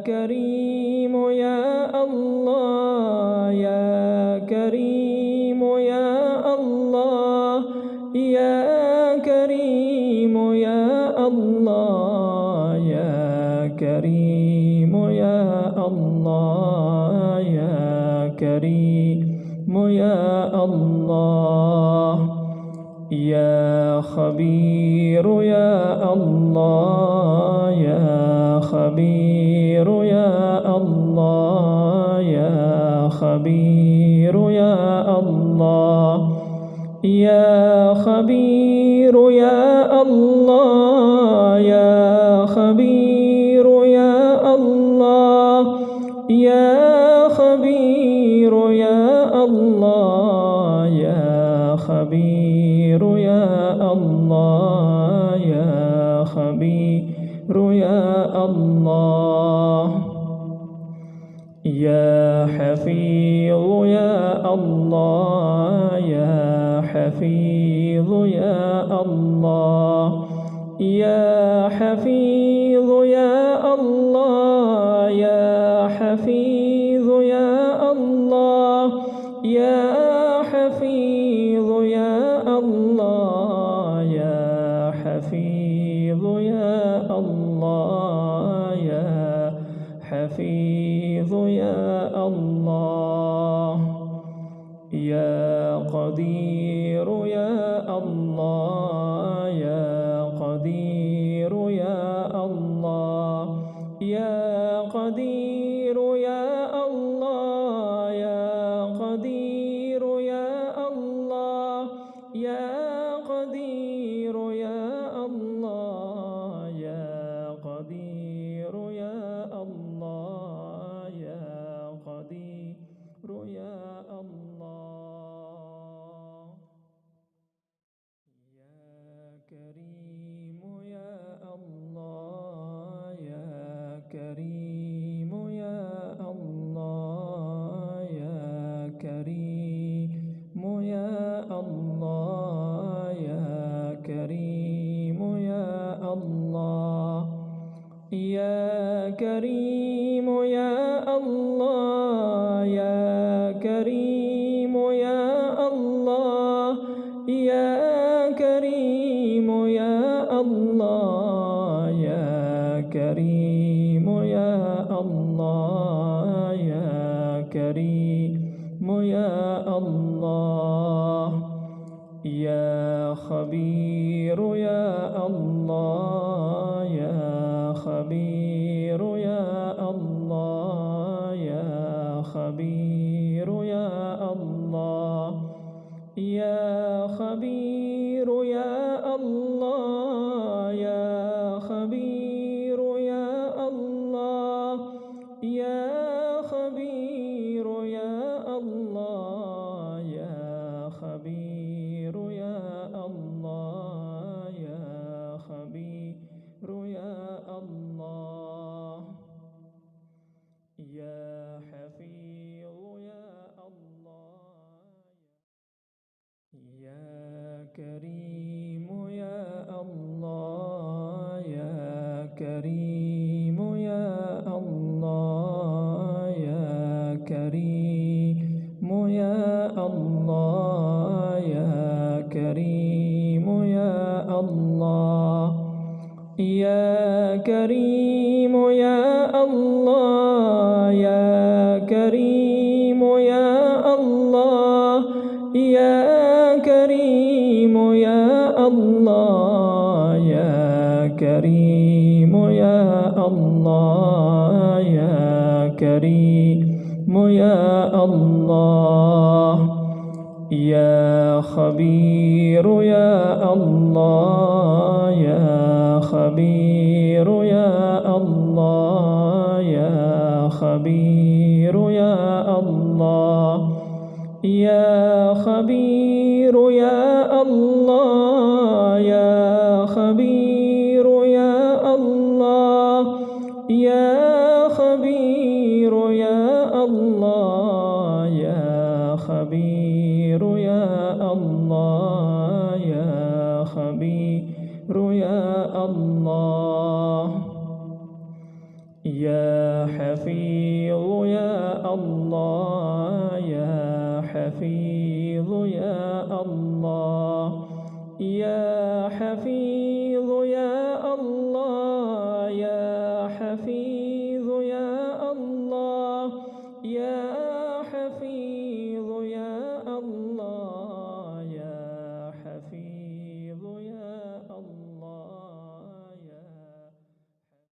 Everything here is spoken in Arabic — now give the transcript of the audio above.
كريم يا الله يا كريم يا الله يا كريم يا الله يا كريم يا الله يا كريم يا الله يا خبير يا الله يا خبير يا الله يا خبير يا الله يا خبير يا الله يا خبير يا الله يا خبير يا الله يا خبير يا الله يا خبير يا الله يا حفيظ يا الله يا حفيظ يا الله يا حفيظ يا الله يا حفيظ يا الله يا حفيظ يا الله يا حفيظ يا الله يا حفيظ يا الله يا قدير يا الله يا قدير يا الله يا قدير يا الله يا قدير يا الله يا قدير يا الله يا قدير يا الله يا قدير يا الله يا كريم يا الله يا كريم يا الله يا كريم يا الله يا كريم يا الله يا كريم يا الله يا كريم يا الله يا كريم يا الله يا كريم يا الله يا كريم يا الله يا خبير يا الله يا خبير يا الله يا خبير يا الله يا خبير يا الله يا خبير يا الله يا خبير يا الله يا خبير يا الله يا خبير يا الله يا حفيظ يا الله يا كريم يا الله يا كريم يا الله يا كريم يا الله يا كريم يا الله يا كريم يا الله يا كريم يا الله يا كريم يا الله يا كريم يا الله يا كريم يا الله يا خبير يا الله يا خبير يا الله يا خبير يا الله يا خبير يا الله يا خبير يا الله يا خبير يا الله يا خبير يا الله يا خبير يا الله يا الله يا حفيظ يا الله يا حفيظ